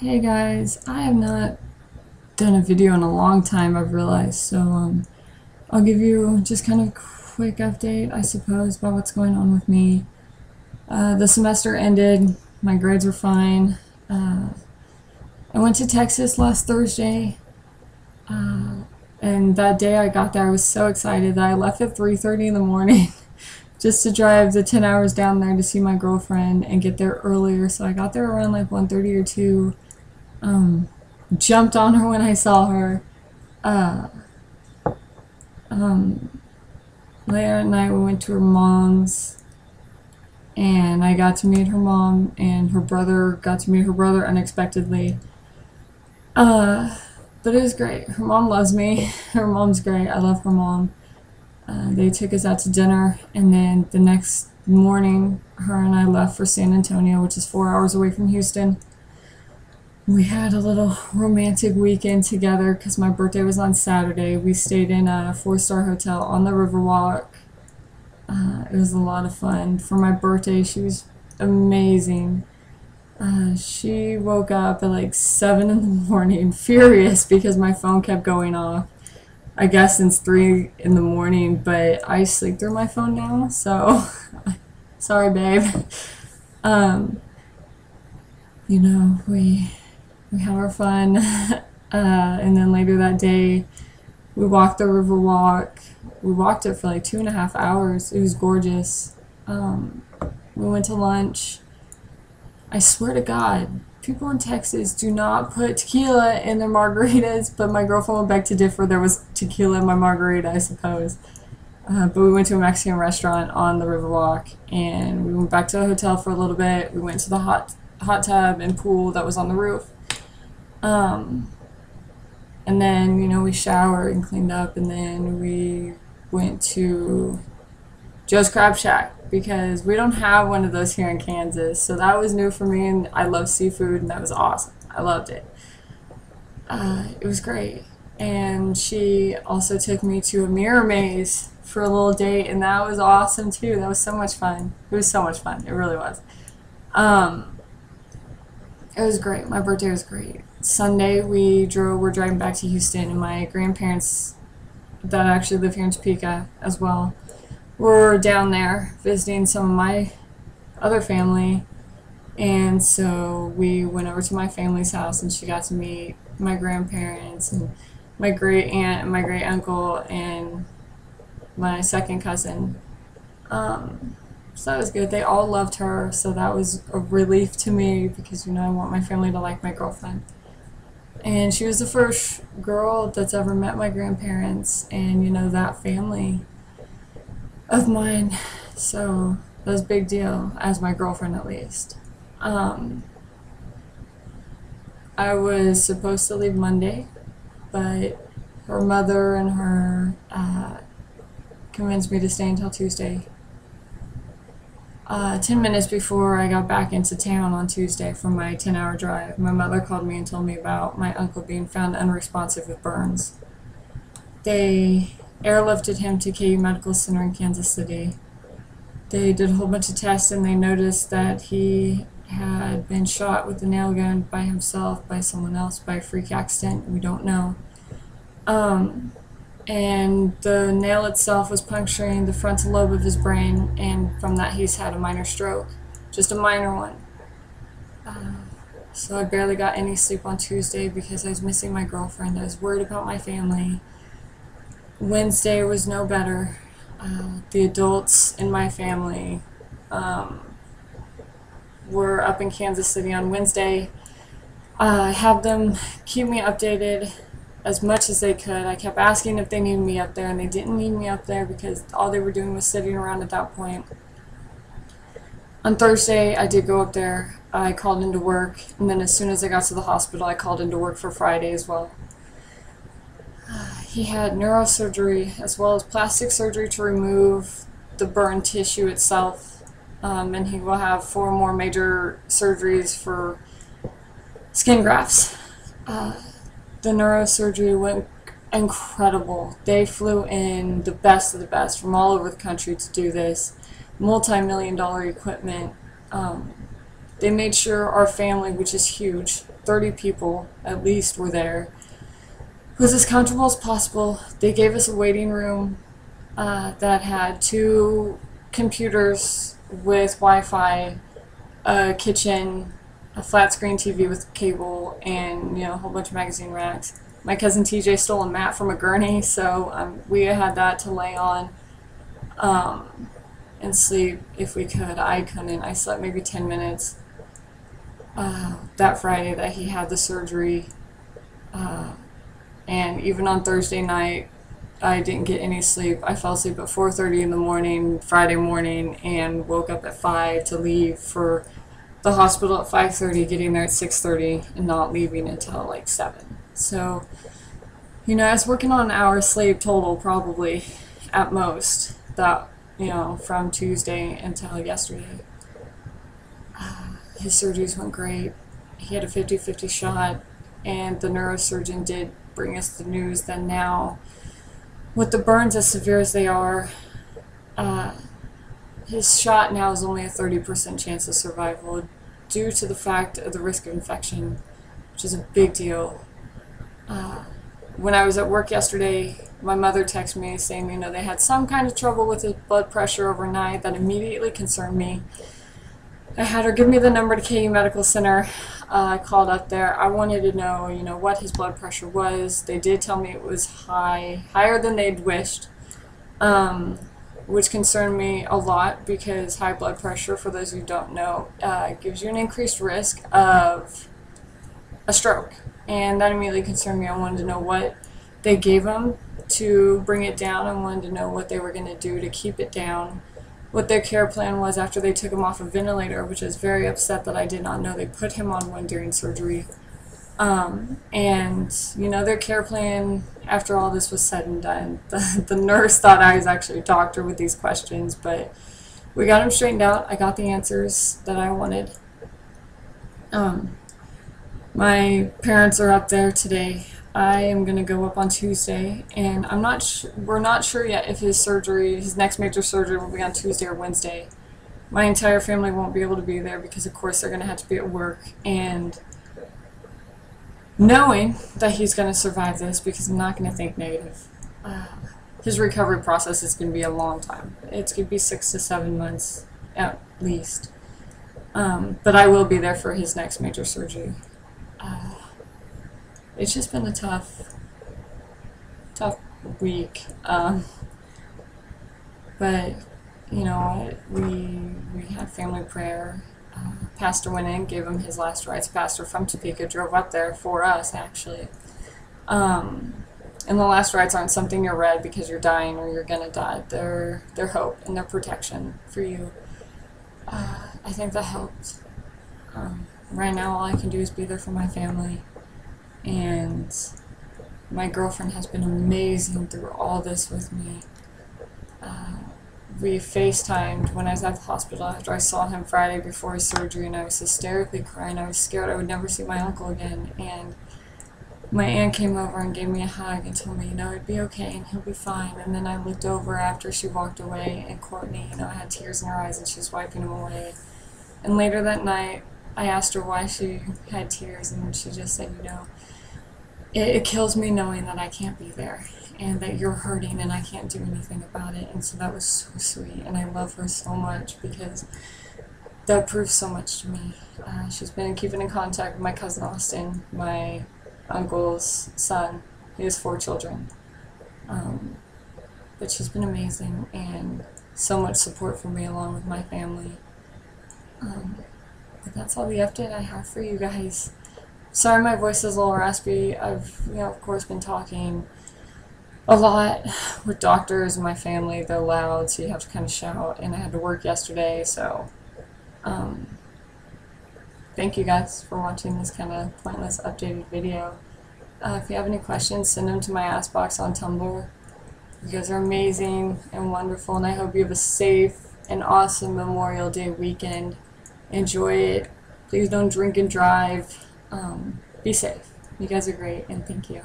Hey guys, I have not done a video in a long time, I've realized, so I'll give you just kind of a quick update, I suppose, about what's going on with me. The semester ended, my grades were fine. I went to Texas last Thursday, and that day I got there, I was so excited that I left at 3:30 in the morning just to drive the 10 hours down there to see my girlfriend and get there earlier. So I got there around like 1:30 or 2. Jumped on her when I saw her. Uh, Later at night, we went to her mom's, and I got to meet her mom, and her brother got to meet her brother unexpectedly. But it was great. Her mom loves me. Her mom's great. I love her mom. They took us out to dinner, and then the next morning, her and I left for San Antonio, which is 4 hours away from Houston. We had a little romantic weekend together because my birthday was on Saturday. We stayed in a 4-star hotel on the Riverwalk. It was a lot of fun. For my birthday, she was amazing. She woke up at like 7 in the morning, furious because my phone kept going off. I guess since 3 in the morning, but I sleep through my phone now, so sorry, babe. You know, we had our fun, and then later that day, we walked the Riverwalk. We walked it for like 2.5 hours. It was gorgeous. We went to lunch. I swear to God, people in Texas do not put tequila in their margaritas, but my girlfriend would beg to differ. There was tequila in my margarita, I suppose. But we went to a Mexican restaurant on the Riverwalk, and we went back to the hotel for a little bit. We went to the hot tub and pool that was on the roof. And then, you know, we showered and cleaned up, and then we went to Joe's Crab Shack because we don't have one of those here in Kansas. So that was new for me, and I love seafood, and that was awesome. I loved it. It was great. And she also took me to a mirror maze for a little date, and that was awesome too. That was so much fun. It was so much fun. It really was. It was great. My birthday was great. Sunday we're driving back to Houston, and my grandparents that actually live here in Topeka as well were down there visiting some of my other family, and so we went over to my family's house, and she got to meet my grandparents and my great aunt and my great uncle and my second cousin. So that was good. They all loved her, so that was a relief to me because, you know, I want my family to like my girlfriend. And she was the first girl that's ever met my grandparents and, you know, that family of mine. So that was a big deal, as my girlfriend at least. I was supposed to leave Monday, but her mother and her convinced me to stay until Tuesday. 10 minutes before I got back into town on Tuesday from my 10-hour drive, my mother called me and told me about my uncle being found unresponsive with burns. They airlifted him to KU Medical Center in Kansas City. They did a whole bunch of tests, and they noticed that he had been shot with a nail gun by himself, by someone else, by a freak accident. We don't know. And the nail itself was puncturing the frontal lobe of his brain, and from that he's had a minor stroke, just a minor one. So I barely got any sleep on Tuesday because I was missing my girlfriend. I was worried about my family. Wednesday was no better. The adults in my family were up in Kansas City on Wednesday. I had them keep me updated as much as they could. I kept asking if they needed me up there, and they didn't need me up there because all they were doing was sitting around at that point. On Thursday, I did go up there. I called into work, and then as soon as I got to the hospital, I called into work for Friday as well. He had neurosurgery as well as plastic surgery to remove the burn tissue itself, and he will have 4 more major surgeries for skin grafts. The neurosurgery went incredible. They flew in the best of the best from all over the country to do this. Multi-million-dollar equipment. They made sure our family, which is huge, 30 people at least were there, was as comfortable as possible. They gave us a waiting room that had 2 computers with Wi-Fi, a kitchen, a flat screen TV with cable, and a whole bunch of magazine racks. My cousin TJ stole a mat from a gurney, so we had that to lay on and sleep if we could. I couldn't. I slept maybe 10 minutes that Friday that he had the surgery, and even on Thursday night I didn't get any sleep. I fell asleep at 4:30 in the morning Friday morning and woke up at 5 to leave for the hospital at 5:30, getting there at 6:30 and not leaving until like 7. So I was working on an hour's sleep total probably at most, that from Tuesday until yesterday. His surgeries went great. He had a 50-50 shot, and the neurosurgeon did bring us the news that now, with the burns as severe as they are, his shot now is only a 30% chance of survival due to the fact of the risk of infection, which is a big deal. When I was at work yesterday, my mother texted me saying, they had some kind of trouble with his blood pressure overnight that immediately concerned me. I had her give me the number to KU Medical Center. I called up there. I wanted to know, what his blood pressure was. They did tell me it was higher than they'd wished, which concerned me a lot because high blood pressure, for those who don't know, gives you an increased risk of a stroke. And that immediately concerned me. I wanted to know what they gave him to bring it down. I wanted to know what they were going to do to keep it down, what their care plan was after they took him off a ventilator, which I was very upset that I did not know they put him on one during surgery. And, their care plan after all this was said and done. The nurse thought I was actually a doctor with these questions, but we got him straightened out. I got the answers that I wanted. My parents are up there today. I am going to go up on Tuesday, and we're not sure yet if his next major surgery will be on Tuesday or Wednesday. My entire family won't be able to be there because, of course, they're going to have to be at work, and knowing that he's going to survive this, because I'm not going to think negative, his recovery process is going to be a long time. It's going to be 6 to 7 months at least, but I will be there for his next major surgery. It's just been a tough week, but we had family prayer. Pastor went in, gave him his last rites. Pastor from Topeka drove up there for us, actually. And the last rites aren't something you're read because you're dying or you're gonna die. They're hope and their protection for you. I think that helped. Right now, all I can do is be there for my family. And my girlfriend has been amazing through all this with me. We FaceTimed when I was at the hospital after I saw him Friday before his surgery, and I was hysterically crying. I was scared I would never see my uncle again. And my aunt came over and gave me a hug and told me, it'd be okay and he'll be fine. And then I looked over after she walked away, and Courtney, had tears in her eyes and she was wiping them away. And later that night, I asked her why she had tears, and she just said, it kills me knowing that I can't be there and that you're hurting and I can't do anything about it. And so that was so sweet, and I love her so much because that proves so much to me. She's been keeping in contact with my cousin Austin, my uncle's son. He has 4 children. But she's been amazing and so much support for me along with my family. But that's all the update I have for you guys. Sorry my voice is a little raspy. I've, of course, been talking a lot with doctors and my family. They're loud, so you have to kind of shout, and I had to work yesterday, so thank you guys for watching this kind of pointless updated video. If you have any questions, send them to my Askbox on Tumblr. You guys are amazing and wonderful, and I hope you have a safe and awesome Memorial Day weekend. Enjoy it. Please don't drink and drive. Be safe. You guys are great, and thank you.